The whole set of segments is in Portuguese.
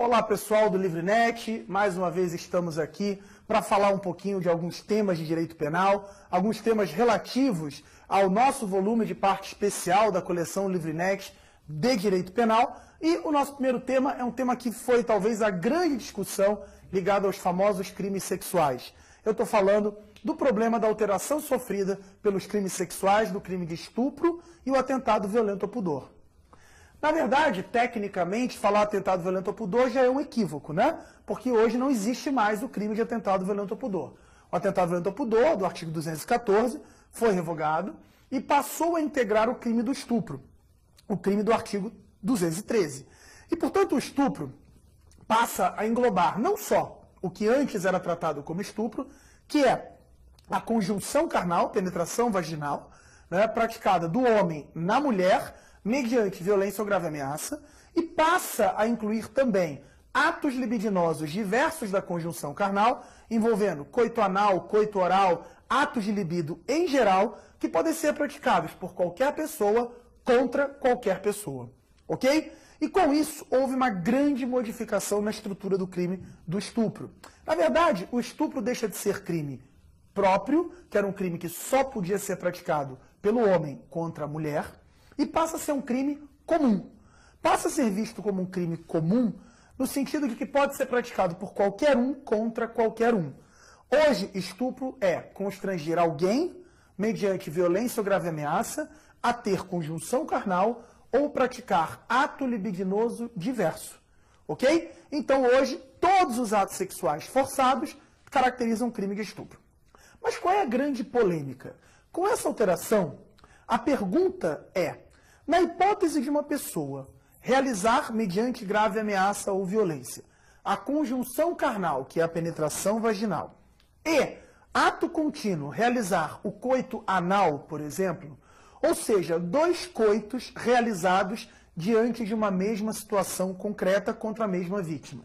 Olá pessoal do LivreNet, mais uma vez estamos aqui para falar um pouquinho de alguns temas de direito penal, alguns temas relativos ao nosso volume de parte especial da coleção LivreNet de direito penal. E o nosso primeiro tema é um tema que foi talvez a grande discussão ligada aos famosos crimes sexuais. Eu estou falando do problema da alteração sofrida pelos crimes sexuais, do crime de estupro e o atentado violento ao pudor. Na verdade, tecnicamente, falar atentado violento ao pudor já é um equívoco, né? Porque hoje não existe mais o crime de atentado violento ao pudor. O atentado violento ao pudor, do artigo 214, foi revogado e passou a integrar o crime do estupro, o crime do artigo 213. E, portanto, o estupro passa a englobar não só o que antes era tratado como estupro, que é a conjunção carnal, penetração vaginal, né, praticada do homem na mulher, mediante violência ou grave ameaça, e passa a incluir também atos libidinosos diversos da conjunção carnal, envolvendo coito anal, coito oral, atos de libido em geral, que podem ser praticados por qualquer pessoa contra qualquer pessoa. Ok? E com isso, houve uma grande modificação na estrutura do crime do estupro. Na verdade, o estupro deixa de ser crime próprio, que era um crime que só podia ser praticado pelo homem contra a mulher, e passa a ser um crime comum. Passa a ser visto como um crime comum no sentido de que pode ser praticado por qualquer um contra qualquer um. Hoje, estupro é constranger alguém, mediante violência ou grave ameaça, a ter conjunção carnal ou praticar ato libidinoso diverso. Ok? Então, hoje, todos os atos sexuais forçados caracterizam crime de estupro. Mas qual é a grande polêmica? Com essa alteração, a pergunta é, na hipótese de uma pessoa realizar, mediante grave ameaça ou violência, a conjunção carnal, que é a penetração vaginal, e, ato contínuo, realizar o coito anal, por exemplo, ou seja, dois coitos realizados diante de uma mesma situação concreta contra a mesma vítima.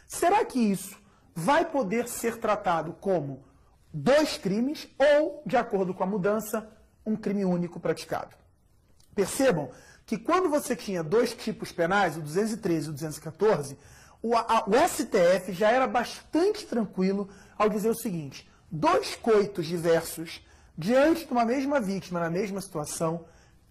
Será que isso vai poder ser tratado como dois crimes ou, de acordo com a mudança, um crime único praticado? Percebam que quando você tinha dois tipos penais, o 213 e o 214, o STF já era bastante tranquilo ao dizer o seguinte: dois coitos diversos diante de uma mesma vítima na mesma situação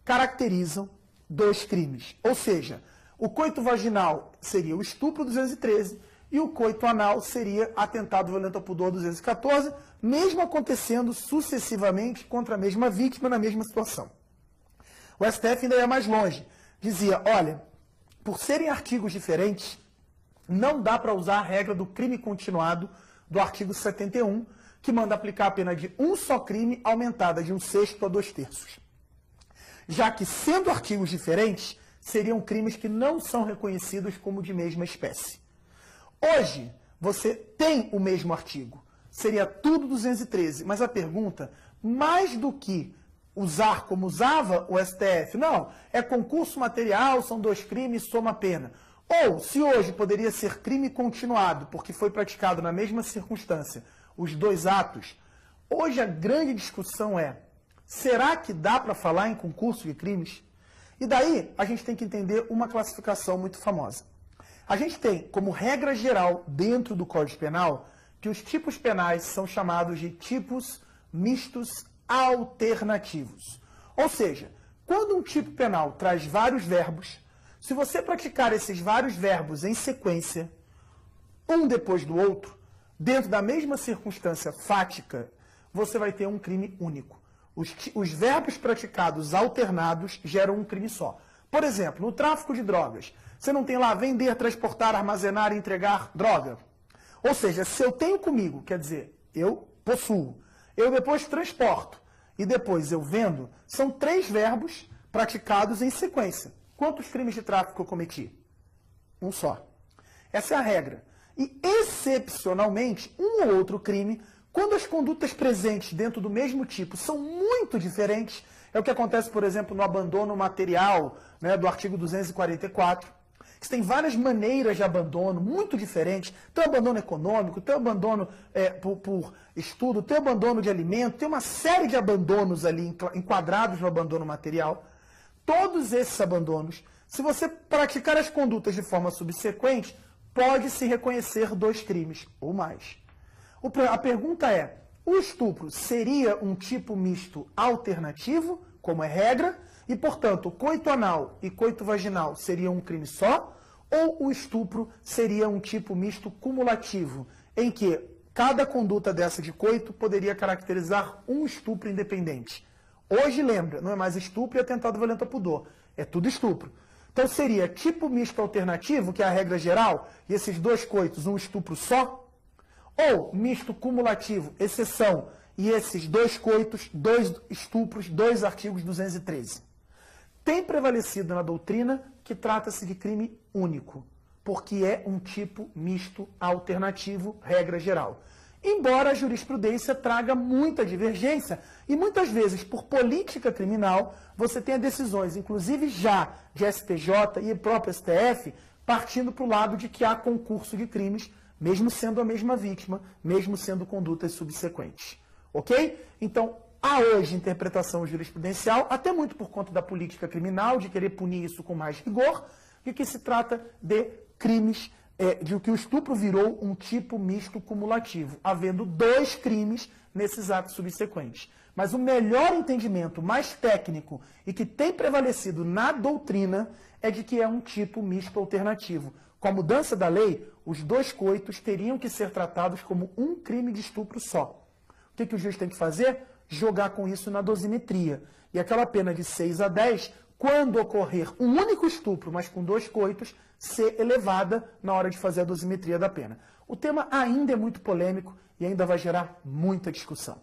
caracterizam dois crimes. Ou seja, o coito vaginal seria o estupro 213 e o coito anal seria atentado violento ao pudor 214, mesmo acontecendo sucessivamente contra a mesma vítima na mesma situação. O STF ainda ia mais longe. Dizia, olha, por serem artigos diferentes, não dá para usar a regra do crime continuado do artigo 71, que manda aplicar a pena de um só crime aumentada de 1/6 a 2/3. Já que, sendo artigos diferentes, seriam crimes que não são reconhecidos como de mesma espécie. Hoje, você tem o mesmo artigo. Seria tudo 213, mas a pergunta, mais do que usar como usava o STF, não, é concurso material, são dois crimes, soma a pena. Ou, se hoje poderia ser crime continuado, porque foi praticado na mesma circunstância, os dois atos, hoje a grande discussão é, será que dá para falar em concurso de crimes? E daí a gente tem que entender uma classificação muito famosa. A gente tem como regra geral dentro do Código Penal que os tipos penais são chamados de tipos mistos alternativos. Ou seja, quando um tipo penal traz vários verbos, se você praticar esses vários verbos em sequência, um depois do outro, dentro da mesma circunstância fática, você vai ter um crime único. Os verbos praticados alternados geram um crime só. Por exemplo, no tráfico de drogas, você não tem lá vender, transportar, armazenar e entregar droga? Ou seja, se eu tenho comigo, quer dizer, eu possuo, eu depois transporto e depois eu vendo, são 3 verbos praticados em sequência. Quantos crimes de tráfico eu cometi? Um só. Essa é a regra. E, excepcionalmente, um ou outro crime, quando as condutas presentes dentro do mesmo tipo são muito diferentes, é o que acontece, por exemplo, no abandono material, né, do artigo 244. Você tem várias maneiras de abandono, muito diferentes. Tem o abandono econômico, tem o abandono por estudo, tem o abandono de alimento, tem uma série de abandonos ali enquadrados no abandono material. Todos esses abandonos, se você praticar as condutas de forma subsequente, pode-se reconhecer 2 crimes ou mais. A pergunta é, o estupro seria um tipo misto alternativo, como é regra, e, portanto, coito anal e coito vaginal seriam um crime só, ou o estupro seria um tipo misto cumulativo, em que cada conduta dessa de coito poderia caracterizar um estupro independente? Hoje, lembra, não é mais estupro e atentado violento a pudor, é tudo estupro. Então seria tipo misto alternativo, que é a regra geral, e esses 2 coitos, um estupro só? Ou misto cumulativo, exceção, e esses 2 coitos, 2 estupros, 2 artigos 213? Tem prevalecido na doutrina que trata-se de crime único, porque é um tipo misto alternativo, regra geral. Embora a jurisprudência traga muita divergência e muitas vezes, por política criminal, você tenha decisões, inclusive já de STJ e próprio STF, partindo para o lado de que há concurso de crimes, mesmo sendo a mesma vítima, mesmo sendo condutas subsequentes. Ok? Então, há hoje interpretação jurisprudencial, até muito por conta da política criminal, de querer punir isso com mais rigor, de que se trata de crimes, de que o estupro virou um tipo misto cumulativo, havendo 2 crimes nesses atos subsequentes. Mas o melhor entendimento, mais técnico, e que tem prevalecido na doutrina, é de que é um tipo misto alternativo. Com a mudança da lei, os 2 coitos teriam que ser tratados como um crime de estupro só. O que o juiz tem que fazer? Jogar com isso na dosimetria. E aquela pena de 6 a 10, quando ocorrer um único estupro, mas com 2 coitos, ser elevada na hora de fazer a dosimetria da pena. O tema ainda é muito polêmico e ainda vai gerar muita discussão.